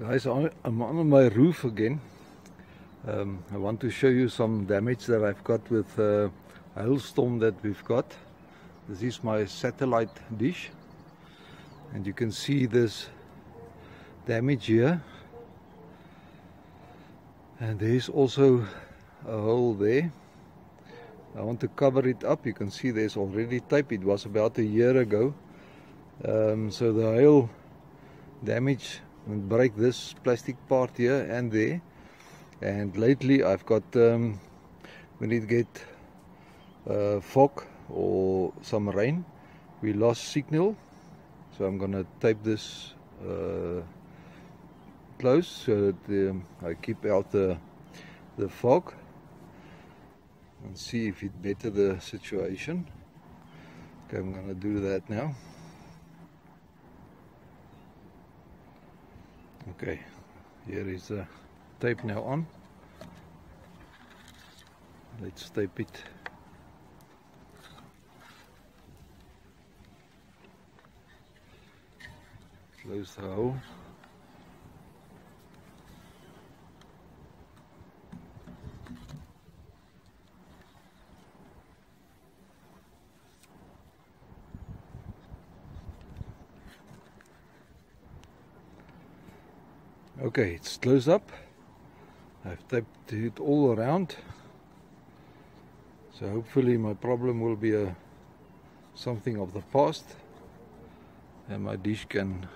Guys, I'm on my roof again. I want to show you some damage that I've got with a hailstorm that we've got. This is my satellite dish, and you can see this damage here, and there's also a hole there. I want to cover it up. You can see there's already tape. It was about a year ago, so the hail damage and break this plastic part here and there. And lately I've got when it get fog or some rain, we lost signal, so I'm gonna tape this close so that I keep out the fog and see if it better the situation. Okay, I'm gonna do that now. Okay, here is the tape now on. Let's tape it. Close the hole. Okay, it's closed up. I've taped it all around, so hopefully my problem will be something of the past, and my dish can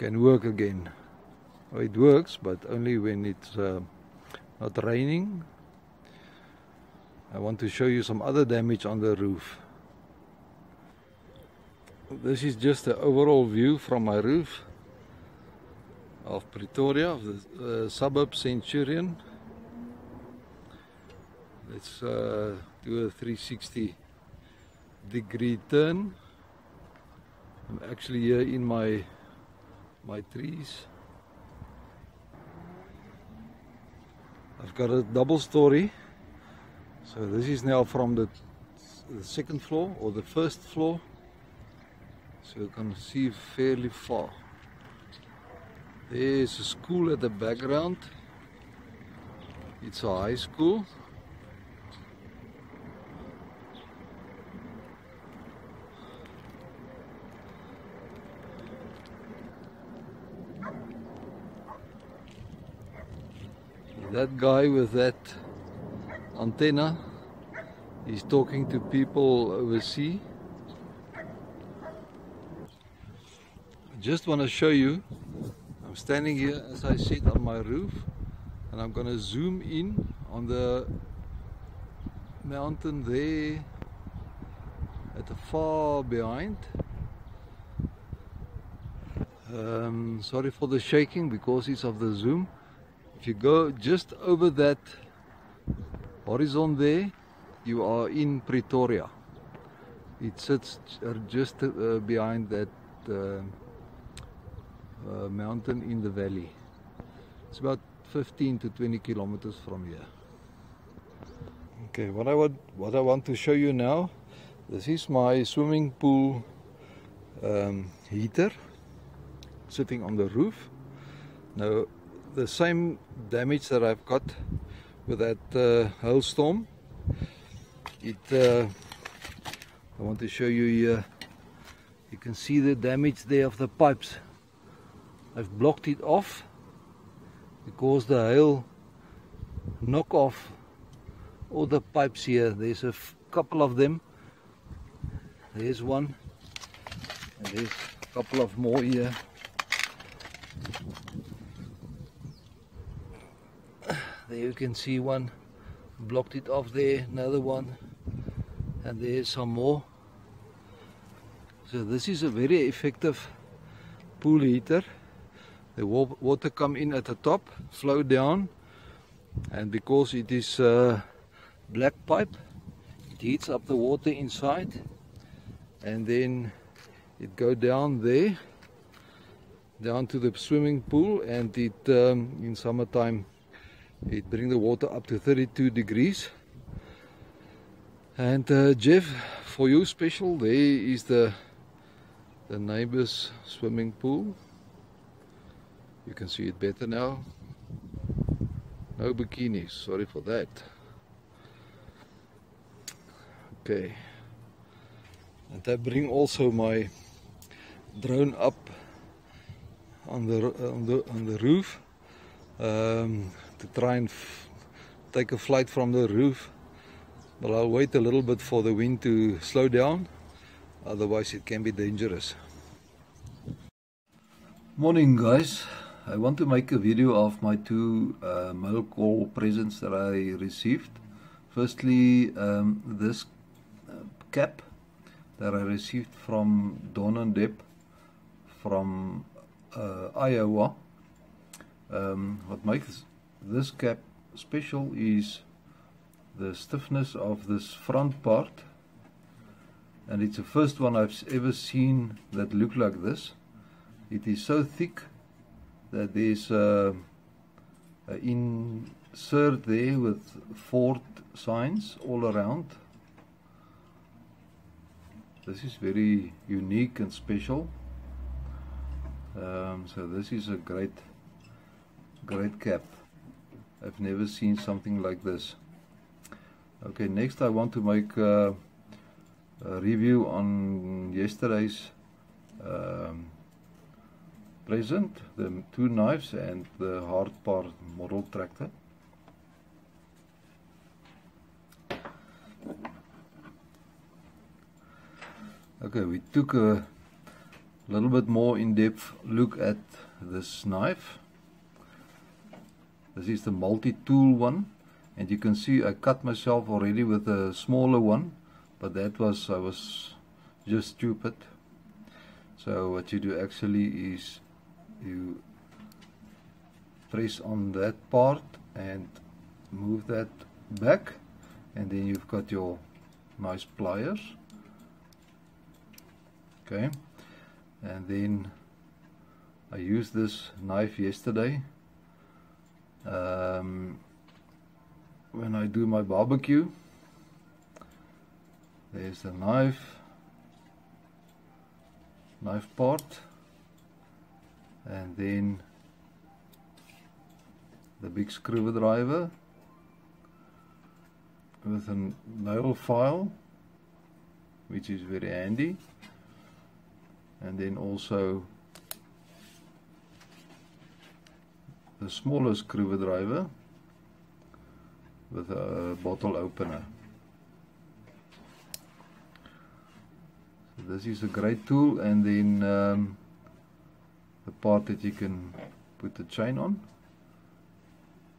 work again. Well, it works, but only when it's not raining. I want to show you some other damage on the roof. This is just the overall view from my roof of Pretoria, of the suburb Centurion. Let's do a 360-degree turn. I'm actually here in my trees. I've got a double story, so this is now from the second floor or the first floor, so you can see fairly far. There's a school at the background. It's a high school. That guy with that antenna is talking to people overseas. I just want to show you, I'm standing here, as I said, on my roof, and I'm going to zoom in on the mountain there at the far behind. Sorry for the shaking because it's of the zoom. If you go just over that horizon there, you are in Pretoria. It sits just behind that mountain in the valley. It's about 15 to 20 kilometers from here. Okay, what I want to show you now, this is my swimming pool heater sitting on the roof. Now, the same damage that I've got with that hailstorm, I want to show you here. You can see the damage there of the pipes. I've blocked it off because the hail knock off all the pipes here. There's a couple of them. There's one, and there's a couple of more here. There you can see one, blocked it off there, another one, and there's some more. So this is a very effective pool heater. The water come in at the top, flow down, and because it is black pipe, it heats up the water inside, and then it go down there, down to the swimming pool, and it in summertime it bring the water up to 32 degrees. And Jeff, for you special, there is the neighbor's swimming pool. You can see it better now. No bikinis, sorry for that. Okay, and I bring also my drone up on the roof to try and take a flight from the roof, but I'll wait a little bit for the wind to slow down, otherwise it can be dangerous. Morning guys, I want to make a video of my two mail call presents that I received. Firstly, this cap that I received from Don and Deb from Iowa. What makes this cap special is the stiffness of this front part, and it's the first one I've ever seen that look like this. It is so thick that there's an insert there with Ford signs all around. This is very unique and special. So this is a great cap. I've never seen something like this. Okay, next I want to make a review on yesterday's present, the two knives and the hard part model tractor. Okay, we took a little bit more in-depth look at this knife. This is the multi-tool one, and you can see I cut myself already with a smaller one, but I was just stupid. So what you do actually is you press on that part and move that back, and then you've got your nice pliers. Okay, and then I used this knife yesterday when I do my barbecue. There's the knife part, and then the big screwdriver with a nail file, which is very handy, and then also the smaller screwdriver with a bottle opener. So this is a great tool, and then the part that you can put the chain on,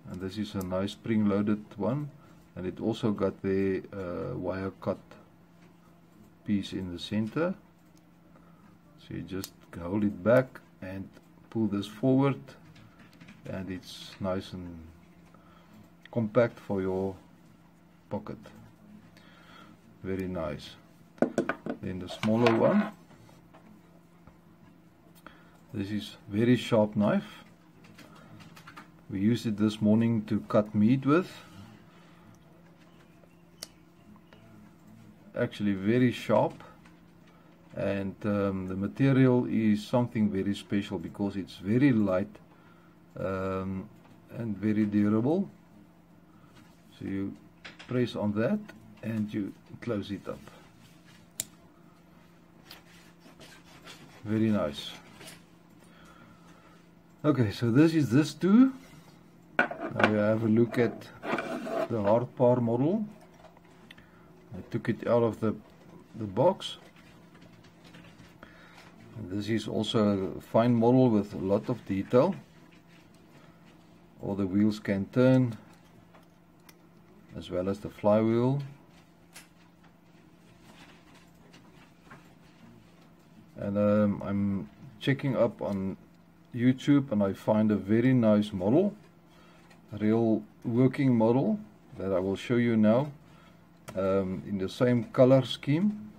and this is a nice spring-loaded one, and it also got the wire cut piece in the center. So you just hold it back and pull this forward, and it's nice and compact for your pocket. Very nice. Then the smaller one. This is very sharp knife. We used it this morning to cut meat with. Actually very sharp, and the material is something very special because it's very light and very durable. So you press on that and you close it up. Very nice. Okay, so this is this too. Now we have a look at the hard part model. I took it out of the box. And this is also a fine model with a lot of detail. All the wheels can turn, as well as the flywheel. And I'm checking up on YouTube, and I find a very nice model, a real working model that I will show you now, in the same color scheme,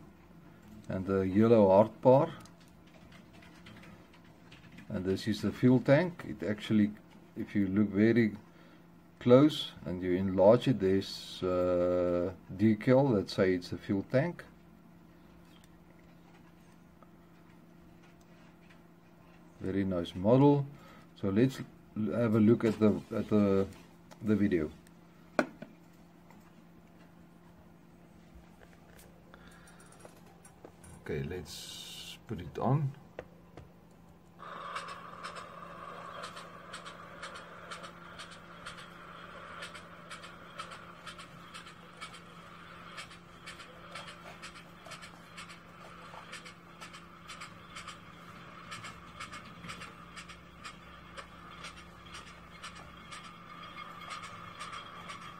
and the yellow hard part. And this is the fuel tank. It actually, if you look very close and you enlarge it, there's a decal that say it's a fuel tank. Very nice model. So let's have a look at the video. Okay, let's put it on.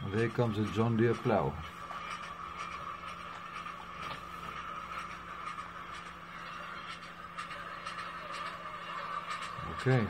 And there comes a John Deere plow. Okay.